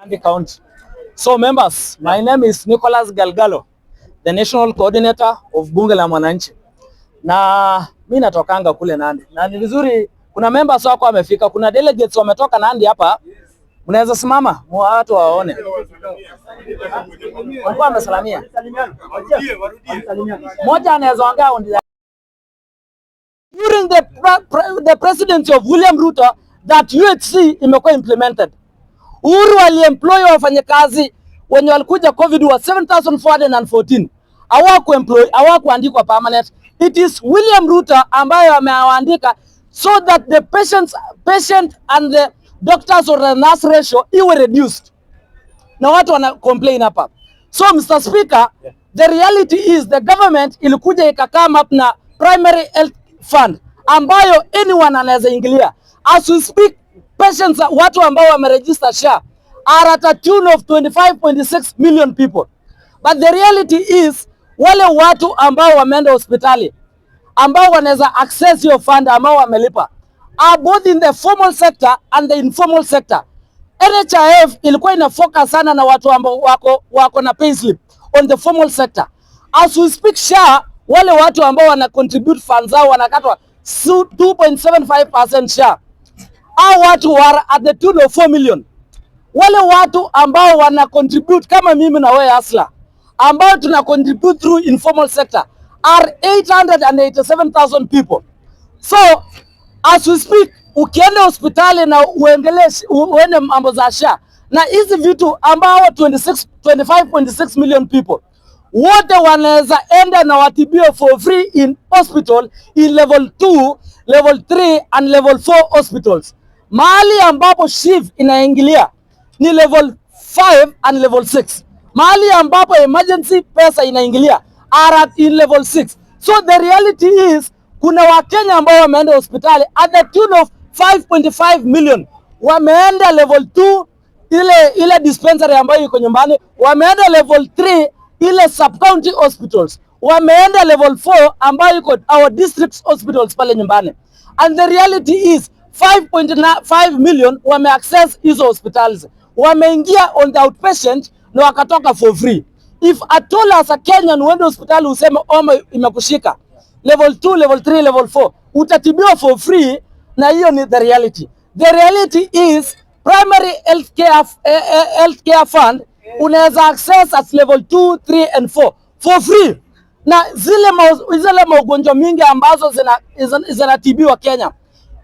Nandi County. So members, my name is Nicholas Galgalo, the National Coordinator of Bunge la Mwananchi. Na mimi natokanga kule Nandi. Na ni vizuri kuna members wako wamefika, kuna delegates wametoka Nandi hapa. Mnaweza simama watu waone. Walikuwa wamesalamia. Moja anaweza ongea during the presidency of William Ruto that UHC imekuwa implemented. Uhuru aliemploy wafanyakazi wenye walikuja COVID wa 7,414. Hawakuandikwa permanent. It is William Ruto ambaye amewaandika so that the patient and the doctors or the nurse ratio iwe reduced. Na watu wana complain hapa. So Mr. Speaker, the reality is the government ilikuja come up na primary health fund ambayo anyone anaweza ingilia. As we speak, patients watu ambao wameregister SHA are at a tune of 25.6 million people. But the reality is wale watu ambao wameenda hospitali ambao wanaweza access your fund ambao wamelipa are both in the formal sector and the informal sector. NHIF ilikuwa ina focus sana na watu ambao wako na payslip on the formal sector. As we speak, SHA wale watu ambao wana contribute funds zao wanakatwa 2.75% SHA. Hao watu were at the tune of 4 million. Wale watu ambao wana contribute kama mimi na wewe Asla ambao tuna contribute through informal sector are 887,000 people. So as we speak, ukienda hospitali na uende mambo za SHA na hizi vitu ambao 25.6 million people wote wanaweza enda na watibiwe for free in hospital in level 2, level 3 and level 4 hospitals. Mahali ambapo SHIF inaingilia ni level 5 and level 6. Mahali ambapo emergency pesa inaingilia are at in level 6. So the reality is kuna Wakenya ambao wameenda hospitali at the tune of 5.5 million. Wameenda level 2 ile dispensary ambayo iko nyumbani, wameenda level 3 ile sub county hospitals, wameenda level 4 ambayo iko our district hospitals pale nyumbani. And the reality is 5.5 million wame access hizo hospitals, wameingia on the outpatient na wakatoka for free. If at all as a Kenyan uende hospitali useme homa imekushika level 2, level 3, level 4, utatibiwa for free, na hiyo ni the reality. The reality is primary healthcare fund unaweza access at level 2, 3 and 4 for free. Na zile magonjwa mingi ambazo zinatibiwa Kenya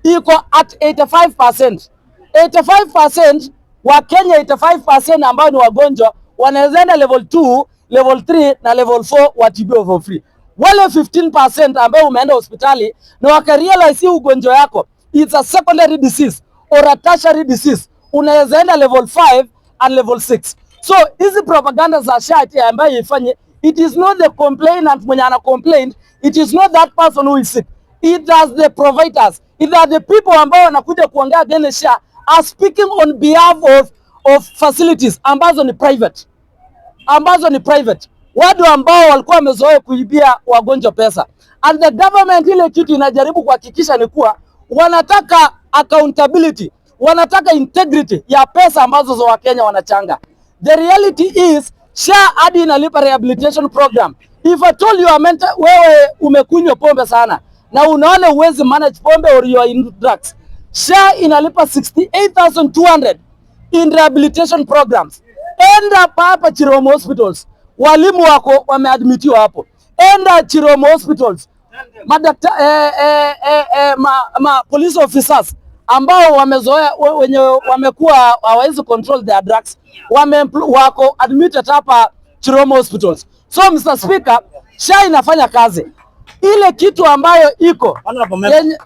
iko at 85%. 85% wa Kenya, 85% ambao ni wagonjwa wanaweza enda level 2, level 3 na level 4 watibiwa for free. Wale 15% ambao umeenda hospitali na wakarealize ugonjwa yako it's a secondary disease or a tertiary disease, unaweza enda level 5 and level 6. So hizi propaganda za SHA ambayo ifanye, it is not the complainant mwenye ana complain, it is not that person who is sick, it is the providers, it are the people ambao wanakuja kuongea against SHA are speaking on behalf of facilities ambazo ni private, watu ambao walikuwa wamezoea kuibia wagonjwa pesa. And the government ile kitu inajaribu kuhakikisha ni kuwa wanataka accountability, wanataka integrity ya pesa ambazo za Wakenya wanachanga. The reality is SHA hadi inalipa rehabilitation program. If I told you wewe umekunywa pombe sana na unaona uwezi manage pombe or you are in drugs, SHA inalipa 68,200 in rehabilitation programs. Enda hapa Chiromo hospitals, walimu wako wameadmitiwa hapo. Enda Chiromo hospitals, police officers ambao wamezoea wenye wamekuwa hawawezi control their drugs wako admitted hapa Chiromo hospitals. So Mr. Speaker, SHA inafanya kazi ile kitu ambayo iko.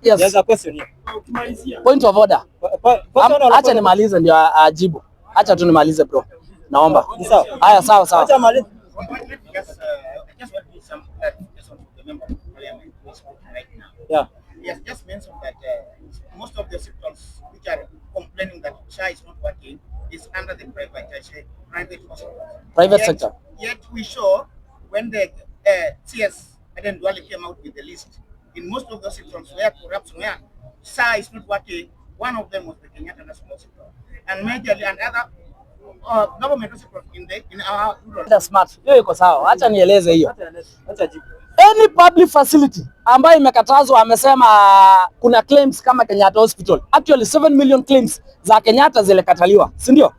Yes. There's a question here. Point of order. Acha nimalize ndio ajibu. Acha tu nimalize bro. Naomba. Haya sawa. Acha malize. Yeah. Yes, just mentioned that most of the symptoms which are complaining that SHA is not working is under the private hospitals. Private sector. Yet we saw when the CS Aden Duale came out with the list, in most of those symptoms where corruption, where SHA is not working, one of them was the Kenyatta National Hospital. And majorly, and other government hospital in our rural. That's smart. Hiyo iko sawa. Acha nieleze hiyo. Any public facility ambayo imekatazwa, amesema kuna claims kama Kenyatta Hospital. Actually 7 million claims za Kenyatta zilikataliwa, si ndio?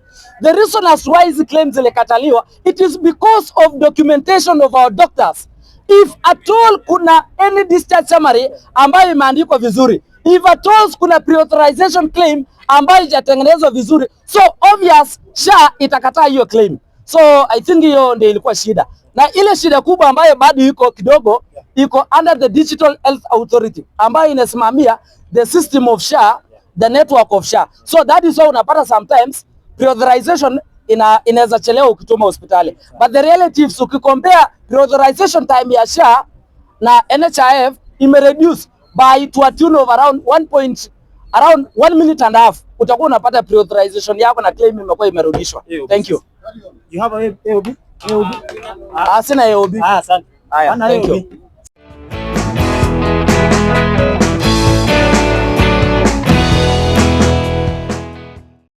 The reason as why these claims zilikataliwa, it is because of documentation of our doctors. If at all kuna any discharge summary ambayo imeandikwa vizuri, if at all kuna pre-authorization claim ambayo ijatengenezwa vizuri, so obvious SHA itakataa hiyo claim. So I think hiyo ndio ilikuwa shida. Na ile shida kubwa ambayo bado iko kidogo, iko under the Digital Health Authority ambayo inasimamia the system of SHA, the network of SHA. So that is why unapata sometimes pre-authorization inaweza chelewa ukituma hospitali. But the relatives, ukicompare pre-authorization time ya SHA na NHIF imereduce by to a tune of around 1 minute and a half. Utakuwa unapata pre-authorization yako na claim imekuwa imerudishwa. Thank you. You have a AOB? Sina AOB. Asante. Haya, thank you.